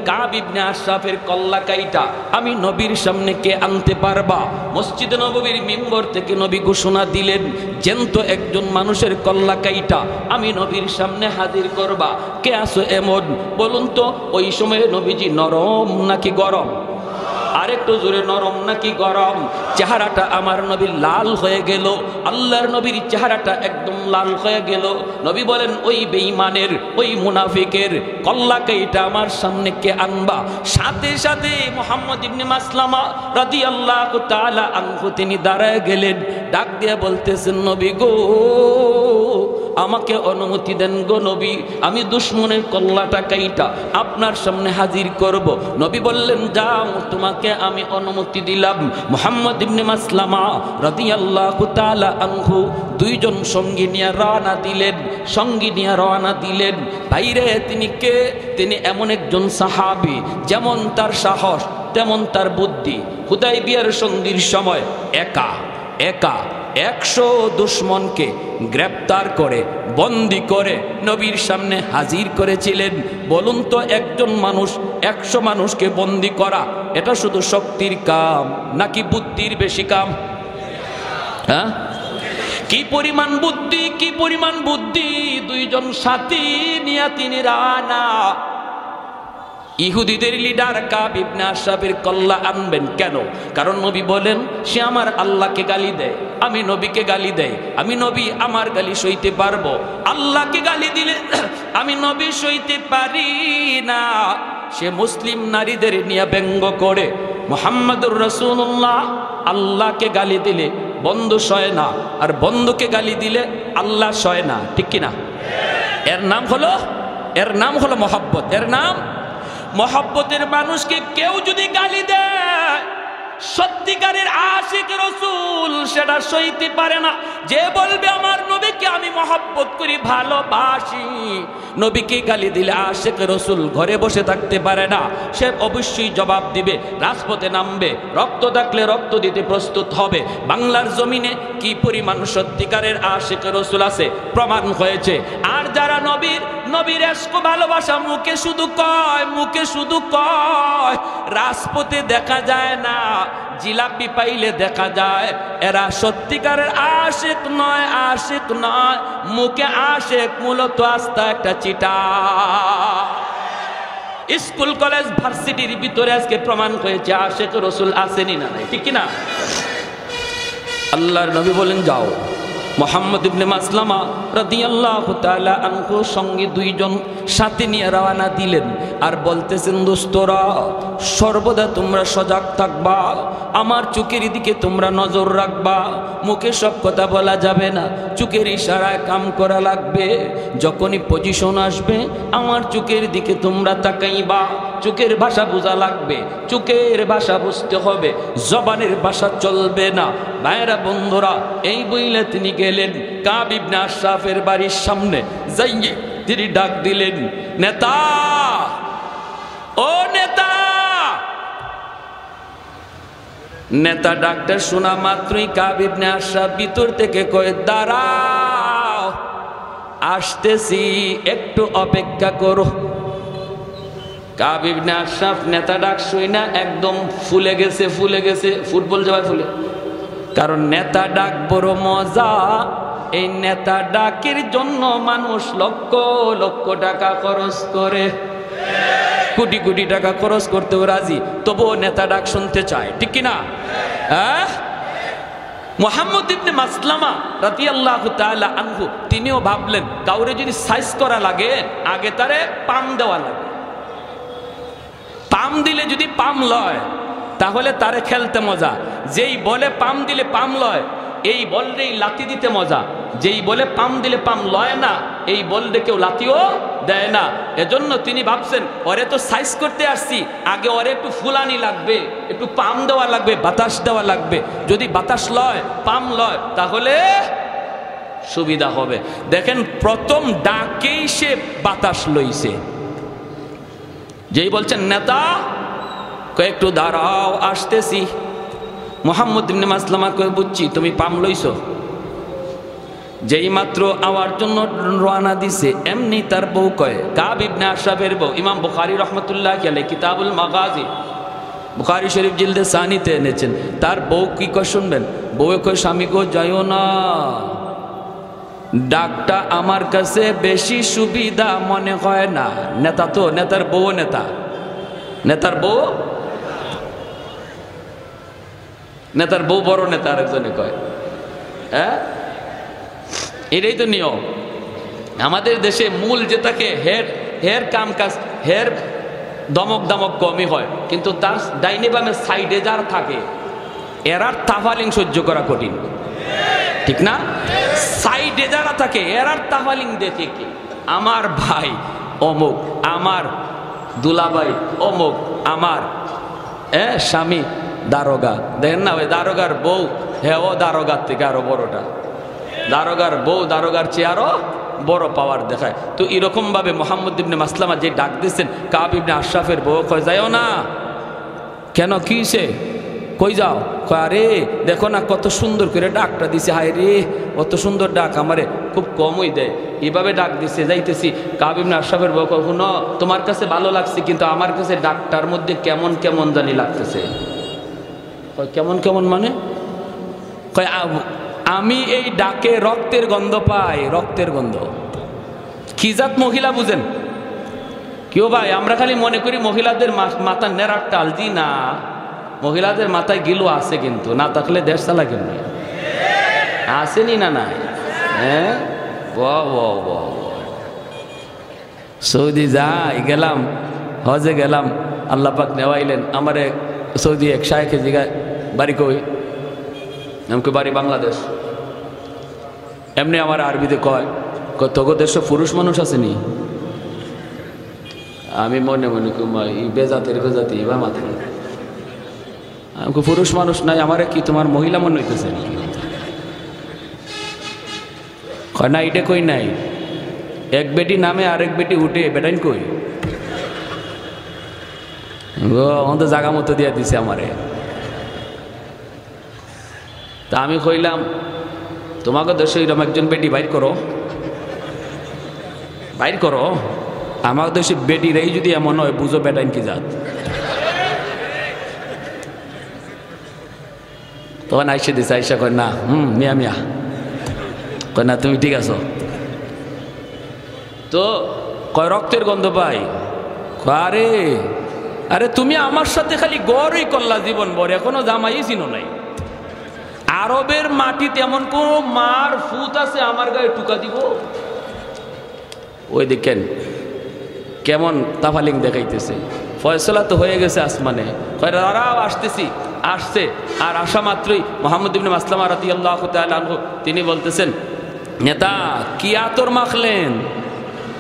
কাব ইবনে আশরাফের কল্লা কাইটা আমি নবীর সামনে কে আনতে পারবা? মসজিদে নববীর মিম্বর থেকে নবী ঘোষণা দিলেন, জ্যান্ত একজন মানুষের কল্লা কাইটা আমি নবীর সামনে হাজির করবা। কে আসো এমন? বলুন তো ওই সময়ে নবীজি নরম নাকি গরম? আরেকটু জোরে, নরম নাকি গরম? চেহারাটা আমার নবীর লাল হয়ে গেল, আল্লাহর নবীর চেহারাটা একদম লাল হয়ে গেল। নবী বলেন, ওই বেঈমানের, ওই মুনাফিকের কল্লাকে এটা আমার সামনে কে আনবা? সাথে সাথে মুহাম্মদ ইবনে মাসলামা রাদিয়াল্লাহু তাআলা আনহু তিনি দাঁড়ায় গেলেন, ডাক দিয়ে বলতেছেন, নবী গো আমাকে অনুমতি দেন গো নবী, আমি দুশমনের কল্লাটা কাইটা আপনার সামনে হাজির করব। নবী বললেন, যাও, তোমাকে আমি অনুমতি দিলাম। মুহাম্মদ ইবনে মাসলামা রাদিয়াল্লাহু তাআলা আনহু দুইজন সঙ্গী নিয়ে রওনা দিলেন, বাইরে তিনি কে? তিনি এমন একজন সাহাবী, যেমন তার সাহস তেমন তার বুদ্ধি। হুদায়বিয়ার সন্ধির সময় একা 100 দুশমনকে গ্রেপ্তার করে বন্দী করে নবীর সামনে হাজির করেছিলেন। বলুন তো একজন মানুষ 100 মানুষকে বন্দী করা, এটা শুধু শক্তির কাম নাকি বুদ্ধির বেশি কাম? হ্যাঁ, কি পরিমাণ বুদ্ধি, কি পরিমাণ বুদ্ধি! দুইজন সাথী নিয়ে তিনি রানা ইহুদিদের লিডার কাব ইবনে আশরাফের কল্লা আনবেন। কেন? কারণ নবী বলেন, সে আমার আল্লাহকে গালি দেয়, আমি নবীকে গালি দেয়, আমি নবী আমার গালি সইতে পারবো, আল্লাহকে গালি দিলে আমি নবী সইতে পারি না। সে মুসলিম নারীদের নিয়ে ব্যঙ্গ করে, মুহাম্মাদুর রাসূলুল্লাহ আল্লাহকে গালি দিলে বন্ধু সয় না, আর বন্ধুকে গালি দিলে আল্লাহ সয় না, ঠিক কিনা? এর নাম হলো মহব্বত। এর নাম মহব্বতের মানুষকে কেউ যদি গালি দেয়, সত্যিকারের আশিক রাসূল সেটা সইতে পারে না। যে বলবে আমার নবীকে আমি মহব্বত করি, ভালোবাসি, নবীকে গালি দিলে আশিক রাসূল ঘরে বসে থাকতে পারে না, সে অবশ্যই জবাব দিবে, রাজপথে নামবে, রক্ত থাকলে রক্ত দিতে প্রস্তুত হবে। বাংলার জমিনে কি পরিমাণ সত্যিকারের আশিক রাসূল আছে প্রমাণ হয়েছে। আর যারা নবীর ইশক ভালোবাসা মুখে শুধু কয়, রাজপথে দেখা যায় না, জিলাপি পাইলে দেখা যায়, এরা সত্যিকারের আশিক নয়, মুখে আশিক, মূলত আস্থা একটা চিটা। স্কুল কলেজ ভার্সিটির ভিতরে আজকে প্রমাণ হয়েছে আশিক রাসূল আসেনি না নাই, ঠিক কিনা? আল্লাহর নবী বলেন, যাও। মুহাম্মদ ইবনে মাসলামা রাদিয়াল্লাহু তাআলা আনহু সঙ্গে দুইজন সাথে নিয়ে রওনা দিলেন, আর বলতেছেন, দোস্তরা সর্বদা তোমরা সজাগ থাকবা, আমার চোখের দিকে তোমরা নজর রাখবা, মুখে সব কথা বলা যাবে না, চোখের ইশারায় কাম করা লাগবে। যখনই পজিশন আসবে আমার চোখের দিকে তোমরা তাকাইবা, চোখের ভাষা বোঝা লাগবে, চোখের ভাষা বুঝতে হবে, জবানের ভাষা চলবে না। ভাইরা বন্ধুরা, এই বইলে তিনি গেলেন কাব ইবনে আশরাফের বাড়ির সামনে, যাইয়ে তিনি ডাক দিলেন, নেতা, ও নেতা! নেতা ডাকটা শোনা মাত্রই কাব ইবনে আশরাফ ভিতর থেকে কয়, দাঁড়াও, আসতেছি, একটু অপেক্ষা করো। কাব ইবনে আশরাফ নেতা ডাক শুইনা একদম ফুলে গেছে, ফুটবল জবাই ফুলে। কারণ নেতা ডাক বড় মজা, এই নেতা ডাকের জন্য মানুষ লক্ষ লক্ষ টাকা খরচ করে, কোটি কোটি টাকা খরচ করতেও রাজি, তবুও নেতা ডাক শুনতে চায়, ঠিক কিনা? হ্যাঁ, মুহাম্মদ ইবনে মাসলামা রাদিয়াল্লাহু তাআলা আনহু তিনিও ভাবলেন, কাউরে যদি সাইজ করা লাগে আগে তারে পাম দেওয়া লাগে, পাম দিলে যদি পাম লয় তাহলে তারে খেলতে মজা, যেই বলে পাম দিলে পাম লয় এই বললেই লাথি দিতে মজা, যেই বলে পাম দিলে পাম লয় না এই বললে কেউ লাথিও দেয় না। এজন্য তিনি ভাবছেন, ওরে তো সাইজ করতে আসছি, আগে ওরে একটু ফুলানি লাগবে, একটু পাম দেওয়া লাগবে, বাতাস দেওয়া লাগবে, যদি বাতাস লয় পাম লয় তাহলে সুবিধা হবে। দেখেন প্রথম ডাকেই সে বাতাস লইছে, যেই বলছেন নেতা, একটু দাঁড়াও, আসতেছি। মুহাম্মদ ইবনে মাসলামা কয়, বুঝছি তুমি পাম লইছো, যেই মাত্র আওয়ার জন্য রওনা দিছে এমনি তার বউ কয়, কাব ইবনে আশরাফের বউ, ইমাম বুখারী রাহমাতুল্লাহ আলাইহি কিতাবুল মাগাজি বুখারী শরীফ জিলদে সানিতে এনেছেন। তার বউ কি কয় শুনবেন, বউ কয়, স্বামী গো যাইও না, ডাকটা আমার কাছে বেশি সুবিধা মনে হয় না। নেতা তো, নেতার বউ নেতা, নেতার বউ, নেতার বউ বড় নেতা আরেকজনে কয়। হ্যাঁ, এটাই তো নিয়ম আমাদের দেশে। মূল যেটাকে হের হের কাম কাজ, হের দমক দমক কমই হয়, কিন্তু তার ডাইনে বামে সাইডে যার থাকে এরার তাফালিং সহ্য করা কঠিন, ঠিক না? সাইডে যারা থাকে এরার তাফালিং দেখে কি, আমার ভাই অমুক, আমার দুলাভাই অমুক, আমার স্বামী দারোগা, দেখেন না ওই দারোগার বউ, হ্যাঁ ও দারোগার থেকে আরো বড়টা, দারোগার বউ দারোগার চেয়ে আরো বড় পাওয়ার দেখায়। তো এরকম ভাবে মুহাম্মদ ইবনে মাসলামা যে ডাক দিচ্ছেন কাব ইবনে আশরাফের বউ কয়, যাইও না। কেন, কি সে, কই যাও? কয়, আরে দেখো না কত সুন্দর করে ডাকটা দিছে, হায় রে অত সুন্দর ডাক আমারে খুব কমই দেয়, এইভাবে ডাক দিছে যাইতেছি। কাব ইবনে আশরাফের বউ কয়, শুনো তোমার কাছে ভালো লাগছে, কিন্তু আমার কাছে ডাকটার মধ্যে কেমন কেমন জানি লাগতেছে। কয়, কেমন কেমন মানে? কয়, আমি এই ডাকে রক্তের গন্ধ পাই, রক্তের গন্ধ। কি জাত মহিলা বুঝেন? কেউ ভাই, আমরা খালি মনে করি মহিলাদের মাথার নেড়ার টাল দি না, মহিলাদের মাথায় গিলো আছে, কিন্তু না থাকলে দেশ চালা কেমনি, আসেনি না নাই? হ্যাঁ, সৌদি যাই গেলাম, হজে গেলাম, আল্লাহ পাক নেওয়াইলেন আমারে সৌদি এক শায়েখে জিগায়, বাড়ি কই? আমাকে বাড়ি বাংলাদেশ। এমনি আমার আরবিতে কয়, তোকে দেশে পুরুষ মানুষ আসেনি? আমি মনে মনে বেজাতের বেজাতি বা মাথা, আমাকে পুরুষ মানুষ নাই, আমারে কি তোমার মহিলা মনে হইতেছে? কয় না, এটা কই নাই, এক বেটি নামে আরেক বেটি উঠে, বেটাইন কই? তো জাগা মতো দিয়া দিছে আমারে। তা আমি কইলাম, তোমাকে দেশে এরকম একজন বেটি বাইর করো, বাইর করো। আমার দেশে বেটিরাই যদি এমন হয়, বুঝো বেটাইন কি জাত। তখন আইসে দিছে, আইসা কয় না, মিয়া মিয়া, কয় না তুমি ঠিক আছো। তো কয় রক্তের গন্ধ পাই। আরে আরে তুমি আমার সাথে খালি গড়ই করলা জীবন ভর, এখনো জামাই চিনো নাই। আরবের মাটিতে এমন কোন মার ফুত আছে আমার গায়ে টুকা দিব? ওই দেখেন কেমন তাফালিং দেখাইতেছে। ফয়সলা তো হয়ে গেছে আসমানে, দাঁড়াও আসতেছি। আসছে, আর আসা মাত্রই মুহাম্মদ ইবনে মাসলামা রাদিয়াল্লাহু তাআলা আনহু তিনি বলতেছেন, নেতা কি আতর মাখলেন?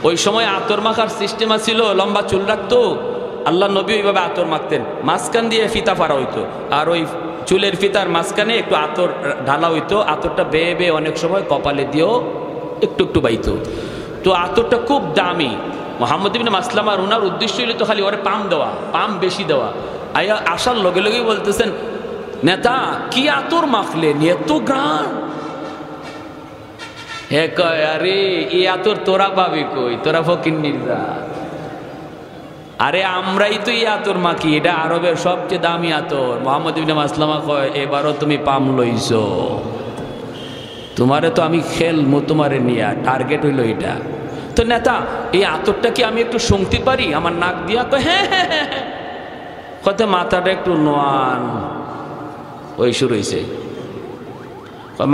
ওই সময় আতর মাখার সিস্টেম ছিল, লম্বা চুল রাখতো, আল্লাহ নবী ওইভাবে আতর মাখতেন, মাঝখান দিয়ে ফিতা পারা হইতো, আর ওই চুলের ফিতার মাঝখানে একটু আতর ঢালা হইতো, আতরটা বেয়ে বেয়ে অনেক সময় কপালে দিয়েও একটু একটু বাইতো। তো আতরটা খুব দামি। মুহাম্মদ ইবনে মাসলামার ওনার উদ্দেশ্য হইল তো খালি ওরে পাম দেওয়া, পাম বেশি দেওয়া। আয়া আসার লগে লগেই বলতেছেন, নেতা কি আতর মাখলেন, এত গ্রান? হে কয়, আরে এই আতর তোরা পাবি কই, তোরা ফকিন্নির জাত। আরে আমরাই তো এই আতর মাখি, এটা আরবের সবচেয়ে দামি আতর। মুহাম্মদ ইবনে মাসলামা কয়, এবারও তুমি পাম লইছো, তোমারে তো আমি খেলমু, তোমারে নিয়া টার্গেট হইল এটা। তো নেতা এই আতরটা কি আমি একটু শুনতে পারি আমার নাক দিয়া? কয় হ্যাঁ হ্যাঁ হ্যাঁ। কত মাথাটা একটু নোয়ান, ওই শুরু হয়েছে,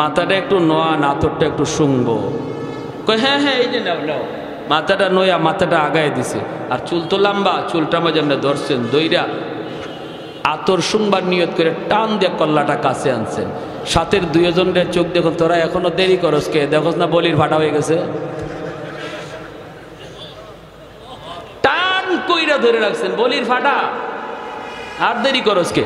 মাথাটা একটু নোয়ান, আতরটা একটু শুনবো। কয় হ্যাঁ হ্যাঁ, এই যে নাও নাও। মাথাটা নয়া মাথাটা আগায় দিছে, আর চুল তো লম্বা, চুলটা আমার জন্য ধরছেন, দইরা আতর শুনবার নিয়ত করে টান দিয়ে কল্লাটা কাছে আনছেন। সাথের দুইজনের চোখ দেখুন, তোরা এখনো দেরি করস কে, দেখোস না বলির ফাটা হয়ে গেছে। টান কইরা ধরে রাখছেন, বলির ফাটা। আর দেরি করসকে,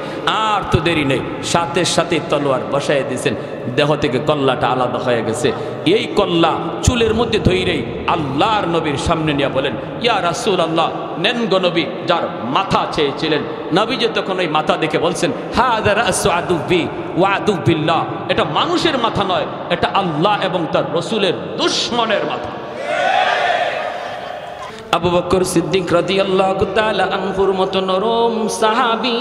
আর তো দেরি নেই, সাথে সাথে তলোয়ার বসায় দিয়েছেন, দেহ থেকে কল্লাটা আলাদা হয়ে গেছে। এই কল্লা চুলের মধ্যে ধইরেই আল্লাহর নবীর সামনে নিয়ে বলেন, ইয়া রাসূলুল্লাহ, নেন গো নবী। যার মাথা চেয়েছিলেন, নবী যে তখন ওই মাথা দেখে বলছেন, হাযা রাসু আদুবি ওয়া আদুবিল্লাহ, এটা মানুষের মাথা নয়, এটা আল্লাহ এবং তার রাসূলের দুশমনের মাথা। আবু বকর সিদ্দিক রাদিয়াল্লাহু তাআলা আনহুর মতো নরম সাহাবী,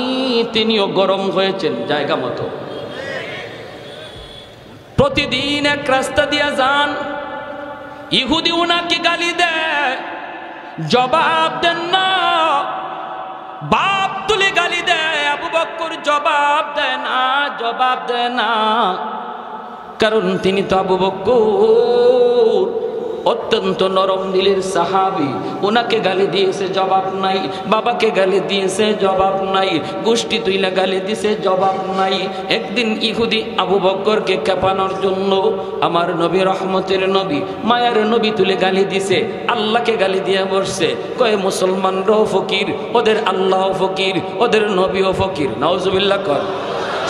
তিনিও গরম হয়েছেন জায়গা মতো। প্রতিদিন এক রাস্তা দিয়া যান, ইহুদি উনাকে গালি দেয়, জবাব দেন না, বাপ তুলে গালি দেয়। আবু বকর জবাব দেয় না, জবাব দেয় না, কারণ তিনি তো আবু বকর অত্যন্ত নরম দিলের সাহাবী। ওনাকে গালি দিয়েছে, জবাব নাই। বাবাকে গালি দিয়েছে, জবাব নাই। গোষ্ঠী তুইলা গালি দিয়েছে, জবাব নাই। একদিন ইহুদি আবু বকরকে কাঁপানোর জন্য আমার নবী, রহমতের নবী, মায়ার নবী তুলে গালি দিছে, আল্লাহকে গালি দিয়ে বসছে। কয় মুসলমানরাও ফকির, ওদের আল্লাহও ফকির, ওদের নবীও ফকির। নাউজুবিল্লাহ কর।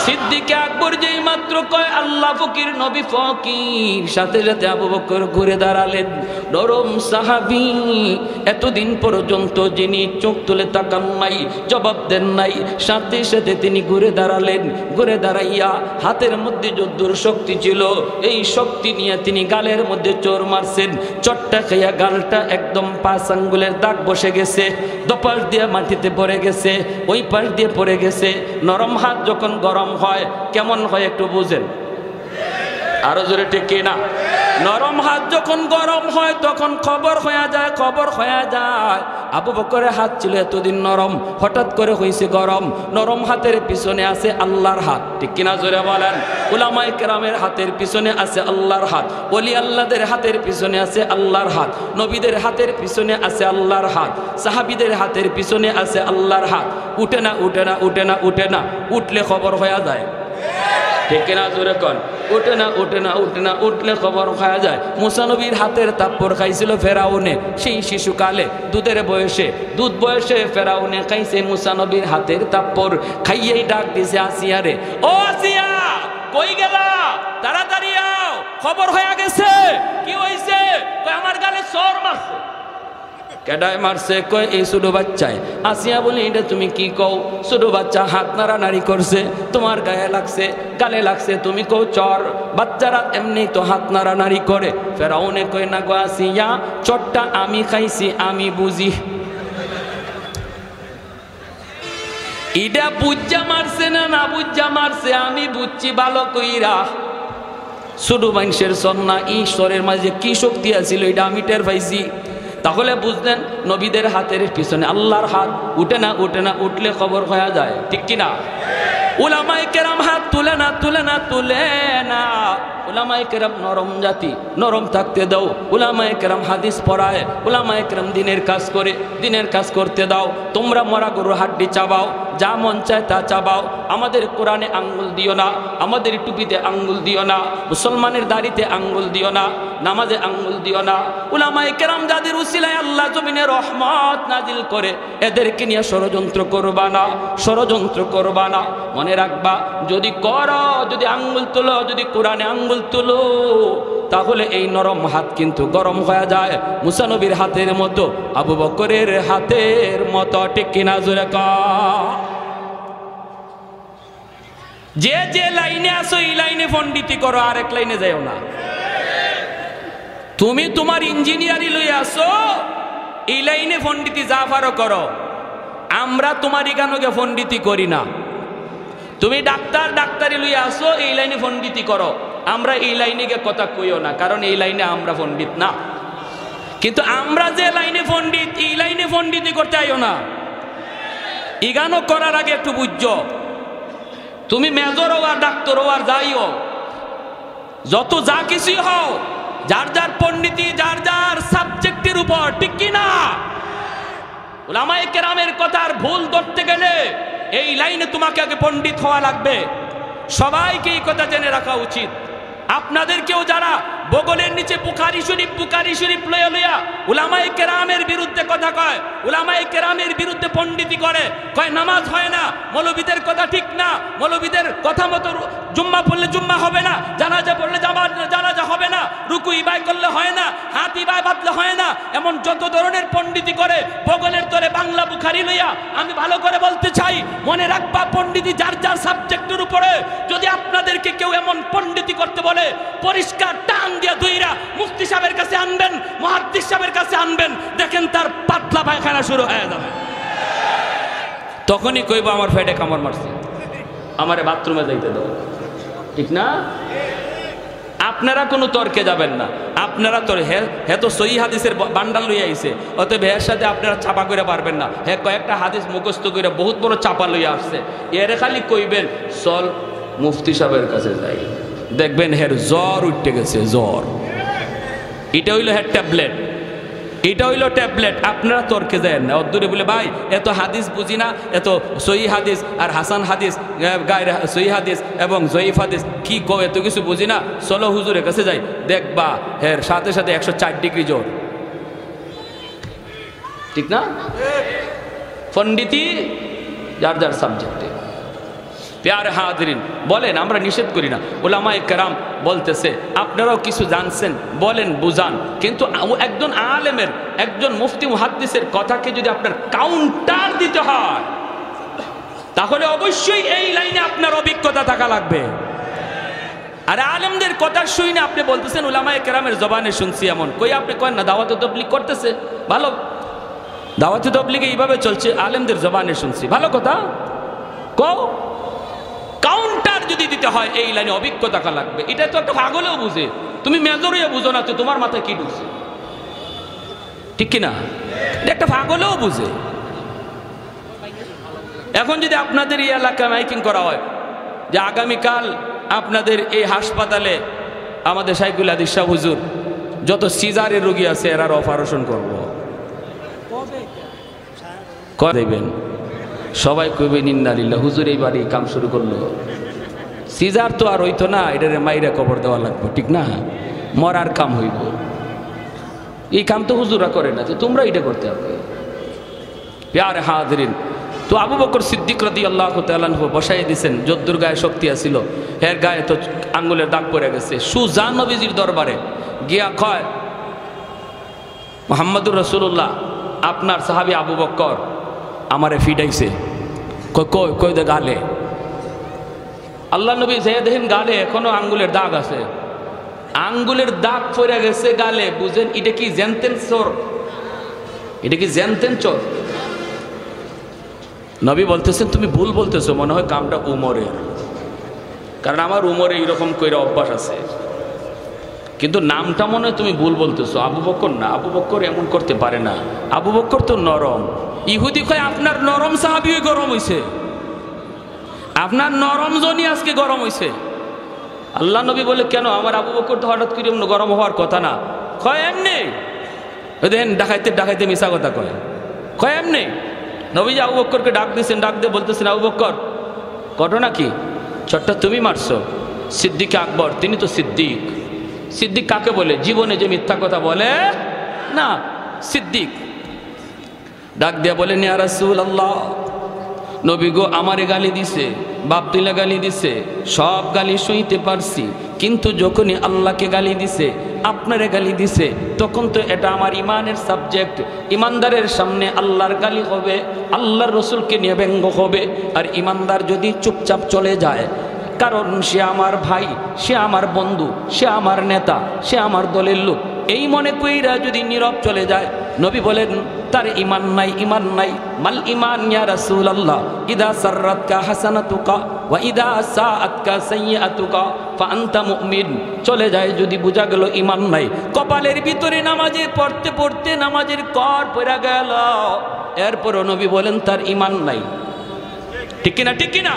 সিদ্দিক আকবর যেই মাত্র কয় আল্লাহ ফকির, নবী ফকির, সাথে সাথে আবু বকর ঘুরে দাঁড়ালেন। নরম সাহাবী, এতদিন পর্যন্ত যিনি চোখ তুলে তাকান নাই, জবাব দেন নাই, সাথে সাথে তিনি ঘুরে দাঁড়ালেন। ঘুরে দাঁড়াইয়া হাতের মধ্যে যদ্দুর শক্তি ছিল, এই শক্তি নিয়ে তিনি গালের মধ্যে চোর মারছেন। চটটা খাইয়া গালটা একদম 5 আঙ্গুলের দাগ বসে গেছে, দোপাশ দিয়ে মাটিতে পড়ে গেছে, ওই পাশ দিয়ে পড়ে গেছে। নরম হাত যখন গরম হয় কেমন হয় একটু বুঝেন, আরো জোরে ঠিক কিনা? নরম হাত যখন গরম হয় তখন খবর হয়ে যায়, খবর হয়ে যায়। আবু বকরের হাত ছিল এতদিন নরম, হঠাৎ করে হয়েছে গরম। নরম হাতের পিছনে আছে আল্লাহর হাত, ঠিক কিনা জোরে বলেন? উলামায়ে কেরামের হাতের পিছনে আছে আল্লাহর হাত, ওলি আল্লাহদের হাতের পিছনে আছে আল্লাহর হাত, নবীদের হাতের পিছনে আছে আল্লাহর হাত, সাহাবীদের হাতের পিছনে আছে আল্লাহর হাত। উঠে না, উঠে না, উঠে না, উঠে না, উঠলে খবর হয়ে যায়, ঠিক কিনা জোরে কন? উঠে না, উঠে না, উঠে না, উঠলে খবর খাওয়া যায়। মুসা নবীর হাতের তাপ্পর খাইছিল ফেরাউনে, সেই শিশুকালে দুধের বয়সে, দুধ বয়সে ফেরাউনে খাইছে মুসা নবীর হাতের তাপ্পর। খাইয়েই ডাক দিছে আসিয়া রে, ও আসিয়া কই গেলা, তাড়াতাড়ি আও, খবর হয়ে গেছে। কি হইছে? কই আমার গালে চোর মারছে। কেডায় মারছে? কয় এই ছোট বাচ্চায়। আসিয়া বলি, এটা তুমি কি কও? ছোট বাচ্চা হাত নাড়ানাড়ি করছে, তোমার গায়ে লাগছে, গালে লাগছে, তুমি কও চর। বাচ্চারা এমনি তো হাত নাড়ানাড়ি করে। ফেরাউনে কয় না গো আসিয়া, চরটা আমি খাইছি, আমি বুঝি। এটা বুঝা মারছে না না বুঝা মারছে, আমি বুঝছি ভালো কইরা। ছোট মানুষের সন্না ঈশ্বরের মাঝে কি শক্তি আছিল এটা আমি টের পাইছি। তাহলে বুঝলেন নবীদের হাতের পিছনে আল্লাহর হাত। উঠে না, উঠে না, উঠলে খবর হয়ে যায়, ঠিক কিনা? উলামায়ে কেরাম হাত তুলে না, তুলে না, তুলে না। উলামায়ে কেরাম নরম জাতি, নরম থাকতে দাও। উলামায়ে কেরাম হাদিস পড়ায়, উলামায়ে কেরাম দিনের কাজ করে, দিনের কাজ করতে দাও। তোমরা মরা গরুর হাড্ডি চাবাও, যা মন চায় তা চাবাও। আমাদের কোরআনে আঙ্গুল দিও না, আমাদের টুপিতে আঙ্গুল দিও না, মুসলমানের দাড়িতে আঙ্গুল দিও না, নামাজে আঙ্গুল দিও না। উলামায়ে কেরাম যাদের উসিলায় আল্লাহ জমিনে রহমত নাজিল করে, এদেরকে নিয়ে ষড়যন্ত্র করবা না, ষড়যন্ত্র করবা না। মনে রাখবা, যদি করো, যদি আঙ্গুল তুলো, যদি কোরআনে আঙ্গুল তুলো, তাহলে এই নরম হাত কিন্তু গরম হয়ে যায়, মুসা নবীর হাতের মতো, আবু বকরের হাতের মতো, ঠিক কিনা জোরে কও? যে যে লাইনে আসো এই লাইনে পণ্ডিতি করো, আরেক লাইনে যাও না। তুমি তোমার ইঞ্জিনিয়ারি লই আসো, এই লাইনে পণ্ডিতি যা পারো করো। আমরা তোমার ইগানোকে পণ্ডিতি করি না। তুমি ডাক্তার, ডাক্তারি লই আসো, এই লাইনে পণ্ডিতি করো। আমরা এই লাইনে কথা কইও না, কারণ এই লাইনে আমরা পণ্ডিত না। কিন্তু আমরা যে লাইনে পণ্ডিত, এই লাইনে পণ্ডিতি করতে আইও না। ইগানো করার আগে একটু বুঝছো, তুমি মেজর হও আর ডাক্তার হও আর যাই হও, যত যা কিছু হও, যার যার পণ্ডিতি যার যার সাবজেক্টের উপর, ঠিক কিনা? উলামায়ে কেরামের কথার ভুল ধরতে গেলে এই লাইনে তোমাকে আগে পণ্ডিত হওয়া লাগবে। সবাইকে এই কথা জেনে রাখা উচিত। আপনাদেরকেও যারা বগলের নিচে বুখারী শরীফ লইয়া লইয়া উলামায়ে কেরামের বিরুদ্ধে কথা কয়, উলামায়ে কেরামের বিরুদ্ধে পণ্ডিতি করে, কয় নামাজ হয় না, মৌলবীদের কথা ঠিক না, মৌলবীদের কথা মতো জুম্মা পড়লে জুম্মা হবে না, জানাজা পড়লে জানাজা হবে না, রুকু ইবাই করলে হয় না, হাত ইবাই বাঁধলে হয় না, এমন যত ধরনের পণ্ডিতি করে বগলের তরে বাংলা বুখারী লইয়া। আমি ভালো করে বলতে চাই, মনে রাখবা পণ্ডিতি যার যার সাবজেক্টের উপরে। যদি আপনাদেরকে কেউ এমন পণ্ডিতি করতে বলে, পরিষ্কার টান দিয়া ধইরা মুফতি সাহেবের কাছে আনবেন, মুহাদ্দিস সাহেবের কাছে আনবেন, দেখেন তার পাতলা পায়খানা শুরু হয়ে যাবে। তখনই কইব আমার পেটে কামড় মারছে, আমারে বাথরুমে যাইতে দাও, ঠিক না? আপনারা কোনো তর্কে যাবেন না, আপনারা তো হে তো সহি হাদিসের বান্ডাল লইয়া আইছে, অতএব এর সাথে আপনারা চাপা করে পারবেন না। হে কয়েকটা হাদিস মুখস্থ করে বহুত বড় চাপা লইয়া আসছে, এর খালি কইবেন চল মুফতি সাহেবের কাছে যাই, দেখবেন হের জ্বর উঠতে গেছে, জ্বর। এটা হইল হের ট্যাবলেট, এটা হইল ট্যাবলেট। আপনারা তর্কে যায় না, অদ্দূরে বলে ভাই এত হাদিস বুঝি না, এত সহি হাদিস আর হাসান হাদিস, গায়ের সহি হাদিস এবং জয়ীফ হাদিস কি কো, এত কিছু বুঝি না, চলো হুজুরের কাছে যাই, দেখবা হের সাথে সাথে 104 ডিগ্রি জ্বর, ঠিক না? পণ্ডিতি যার যার সাবজেক্টে। প্যারে হাজরিন, বলেন, আমরা নিষেধ করি না, উলামায়ে কেরাম বলতেছে আপনারাও কিছু জানছেন বলেন, বুঝান, কিন্তু একজন আলেমের, একজন মুফতি মুহাদ্দিসের কথাকে যদি আপনার কাউন্টার দিতে হয়, তাহলে অবশ্যই এই লাইনে আপনার অভিজ্ঞতা থাকা লাগবে। আর আলেমদের কথা শুনে আপনি বলতেছেন উলামায়ে কেরামের জবানে শুনছি, এমন কই আপনি কয়েন না দাওয়াতে তাবলীগ করতেছে, ভালো, দাওয়াতে তাবলীগে এইভাবে চলছে, আলেমদের জবানে শুনছি, ভালো কথা কও। কাউন্টার যদি দিতে হয় এই লাইনে অভিজ্ঞতা থাকা লাগবে। এটা তো একটা পাগলেও বুঝে, তুমি মেজর হয়ে বুঝো না তো তোমার মাথায় কি ঢুকছে, ঠিক কিনা? এটা একটা পাগলেও বুঝে। এখন যদি আপনাদের এই এলাকায় মাইকিং করা হয় যে আগামীকাল আপনাদের এই হাসপাতালে আমাদের শাইখুল হাদিস শাহ হুজুর যত সিজারের রোগী আছে এরার অপারেশন করবো, করে দেবেন, সবাই কইবেন ইন্নালিল্লাহ, হুজুর এইবার এই কাম শুরু করলো। সিজার তো আর হইতো না, এটারে মাইরা কবর দেওয়া লাগবে, ঠিক না? মরার কাম হইব, এই কাম তো হুজুরা করে না, তোমরা এটা করতে হবে। প্যারে হাজরিন, তো আবু বকর সিদ্দিক রাদিয়াল্লাহু তাআলা আনহু বসাই দিয়েছেন, যদ্দুর গায়ে শক্তি আছিল, এর গায়ে তো আঙ্গুলের দাগ পড়ে গেছে। সুজা নবীজির দরবারে গিয়া কয়, মুহাম্মদুর রাসূলুল্লাহ, আপনার সাহাবী আবু বকর আমারে ফিডাইছে, কই দে গালে। আল্লাহ নবী যে দেখেন গালে এখনো আঙ্গুলের দাগ আছে, আঙ্গুলের দাগ পড়ে গেছে গালে, বুঝেন এটা কি জেনতেন চোর, এটা কি জেনতেন চোর? নবী বলতেছেন তুমি ভুল বলতেছো, মনে হয় কামটা উমরের, কারণ আমার উমরে এইরকম কইরা অভ্যাস আছে, কিন্তু নামটা মনে হয় তুমি ভুল বলতেছো, আবু বকর না, আবু বকর এমন করতে পারে না, আবু বকর তো নরম। ইহুদি কয় আপনার নরম সাহাবী গরম হইছে, আপনার নরম জনই আজকে গরম হইছে। আল্লাহ নবী বলে কেন, আমার আবু বকর তো হঠাৎ করে গরম হওয়ার কথা না। কয় এমনি, দেখেন ডাকাইতে ডাকাইতে মিশা কথা কয় এমনি। নবীজি আবু বকরকে ডাক দিয়েছেন, ডাক দিয়ে বলতেছেন আবু বকর ঘটনা কি, চটটা তুমি মারছো। সিদ্দিক আকবর, তিনি তো সিদ্দিক। সিদ্দিক কাকে বলে? জীবনে যে মিথ্যা কথা বলে না, সিদ্দিক। ডাক দিয়া বলেন ইয়া রাসূলুল্লাহ, নবী গো আমারে গালি দিছে, বাপ তুইলা গালি দিছে, সব গালি শুইতে পারছি, কিন্তু যখনই আল্লাহকে গালি দিছে, আপনারে গালি দিছে, তখন তো এটা আমার ইমানের সাবজেক্ট। ইমানদারের সামনে আল্লাহর গালি হবে, আল্লাহর রসুলকে নিয়ে ব্যঙ্গ হবে। আর ইমানদার যদি চুপচাপ চলে যায়, কারণ সে আমার ভাই, সে আমার বন্ধু, সে আমার নেতা, সে আমার দলের লোক, এই মনে কইরা যদি নীরব চলে যায়, নবী বলেন তার ইমান নাই, ইমান নাই। মাল ইমান ইয়া রাসূলুল্লাহ, ইদা সাররাতকা হাসানাতুকা ওয়া ইদা সাআতকা সাইয়্যাতুকা ফা আনতা মুমিন। চলে যায় যদি, বোঝা গেল ইমান নাই। কপালের ভিতরে নামাজে পড়তে পড়তে নামাজের কর পড়া গেল, এরপরও নবী বলেন তার ইমান নাই, ঠিক কিনা? ঠিক কিনা?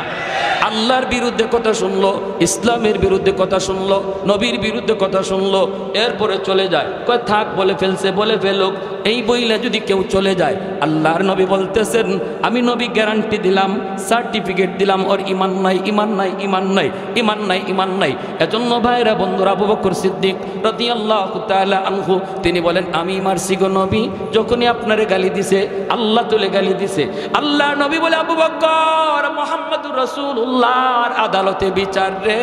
আল্লাহর বিরুদ্ধে কথা শুনলো, ইসলামের বিরুদ্ধে কথা শুনলো, নবীর বিরুদ্ধে কথা শুনলো, এরপরে চলে যায়। কয় থাক, বলে ফেলছে, বলে ফেলুক। এই বইলে যদি কেউ চলে যায়, আল্লাহর নবী বলতেছেন, আমি নবী গ্যারান্টি দিলাম, সার্টিফিকেট দিলাম, ওর ইমান নাই, ইমান নাই, ইমান নাই, ইমান নাই, ইমান নাই। এজন্য ভাইরা বন্ধুরা, আবু বকর সিদ্দিক রাদিয়াল্লাহু তাআলা আনহু তিনি বলেন, আমি মারছি গো নবী, যখনই আপনারে গালি দিছে আল্লাহ তুলে গালি দিছে। আল্লাহ নবী বলে, আবু বকর, মুহাম্মদুর রাসূলুল্লাহর আদালতে বিচার রে।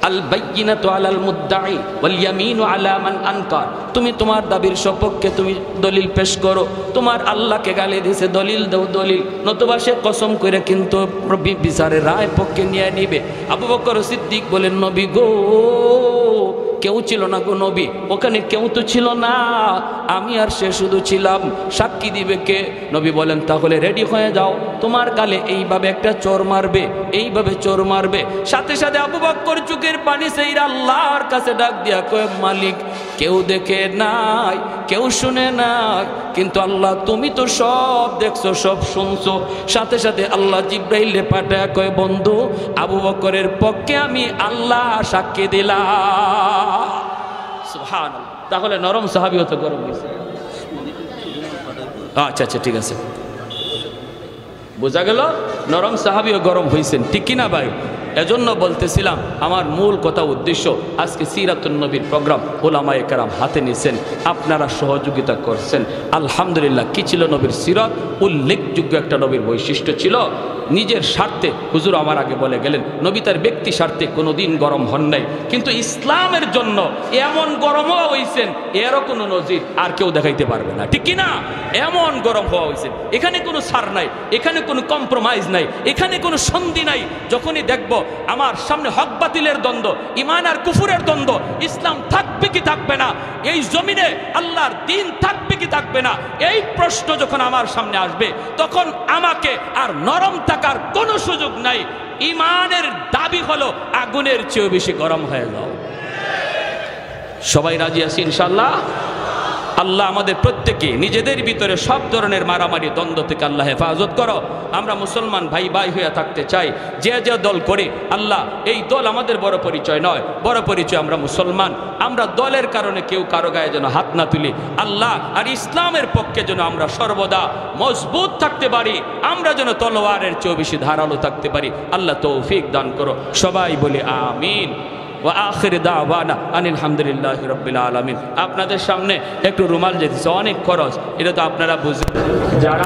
আল বাইয়িনাতু আলাল মুদ্দাই ওয়াল ইয়ামিনু আলা মান আনকার। তুমি তোমার দাবির সপক্ষে তুমি দলিল পেশ করো। তোমার আল্লাহকে গালি দিছে, দলিল দাও, দলিল, নতুবা সে কসম করে কিন্তু বিচারের রায় পক্ষে নিয়ে নিবে। আবু বকর সিদ্দিক বলেন, নবী গো, কেউ ছিল না গো নবী, ওখানে কেউ তো ছিল না, আমি আর সে শুধু ছিলাম, সাক্ষী দিবে কে? নবী বলেন, তাহলে রেডি হয়ে যাও, তোমার গালে এইভাবে একটা চোর মারবে, এইভাবে চোর মারবে। সাথে সাথে আবু বকর চোখের পানি সেইরা আল্লাহর কাছে ডাক দিয়া কয়, মালিক, কেউ দেখে নাই, কেউ শুনে নাই, কিন্তু আল্লাহ তুমি তো সব দেখছো, সব শুনছো। সাথে সাথে আল্লাহ জিব্রাইলে পাঠায় কয়, বন্ধু, আবু বকরের পক্ষে আমি আল্লাহ সাক্ষী দিলাম। সুবহানাল্লাহ। তাহলে নরম সাহাবী হতে গরম হয়েছে। আচ্ছা আচ্ছা, ঠিক আছে, বোঝা গেল, নরম সাহাবীও গরম হয়েছেন, ঠিক কিনা ভাই? এজন্য বলতেছিলাম, আমার মূল কথা উদ্দেশ্য, আজকে সিরাতুন নবীর প্রোগ্রাম ওলামায়ে কেরাম হাতে নিয়েছেন, আপনারা সহযোগিতা করছেন। আলহামদুলিল্লাহ। কি ছিল নবীর সিরাত? উল্লেখযোগ্য একটা নবীর বৈশিষ্ট্য ছিল, নিজের স্বার্থে, হুজুর আমার আগে বলে গেলেন, নবী তার ব্যক্তি স্বার্থে কোনোদিন গরম হন নাই, কিন্তু ইসলামের জন্য এমন গরমও হয়েছেন, এরও কোনো নজির আর কেউ দেখাইতে পারবে না, ঠিক কিনা? এমন গরম হওয়া হয়েছে, এখানে কোনো ছাড় নাই, এখানে কোনো কম্প্রোমাইজ নাই, এখানে কোনো সন্ধি নাই। যখনই দেখব আমার সামনে হক বাতিলের দ্বন্দ্ব, ইমান আর কুফুরের দ্বন্দ্ব, ইসলাম থাকবে কি থাকবে না, এই জমিনে আল্লাহর দ্বীন থাকবে কি থাকবে না, এই প্রশ্ন যখন আমার সামনে আসবে, তখন আমাকে আর নরম থাকার কোনো সুযোগ নাই। ইমানের দাবি হলো আগুনের চেয়েও বেশি গরম হয়ে যাও। সবাই রাজি আছি ইনশাআল্লাহ? আল্লাহ আমাদের প্রত্যেকে নিজেদের ভিতরে সব ধরনের মারামারি দ্বন্দ্ব থেকে আল্লাহ হেফাজত করো। আমরা মুসলমান ভাই ভাই হয়ে থাকতে চাই। যে যে দল করে, আল্লাহ এই দল আমাদের বড় পরিচয় নয়, বড় পরিচয় আমরা মুসলমান। আমরা দলের কারণে কেউ কারো গায়ে যেন হাত না তুলি, আল্লাহ আর ইসলামের পক্ষে যেন আমরা সর্বদা মজবুত থাকতে পারি, আমরা যেন তলোয়ারের চেয়েও বেশি ধারালো থাকতে পারি। আল্লাহ তৌফিক দান করো। সবাই বলি আমিন। ওয়া আখির দাওয়ানা আনিল হামদুলিল্লাহি রাব্বিল আলামিন। আপনাদের সামনে একটু রুমাল যেতেছে, অনেক খরচ, এটা তো আপনারা বুঝেন। যারা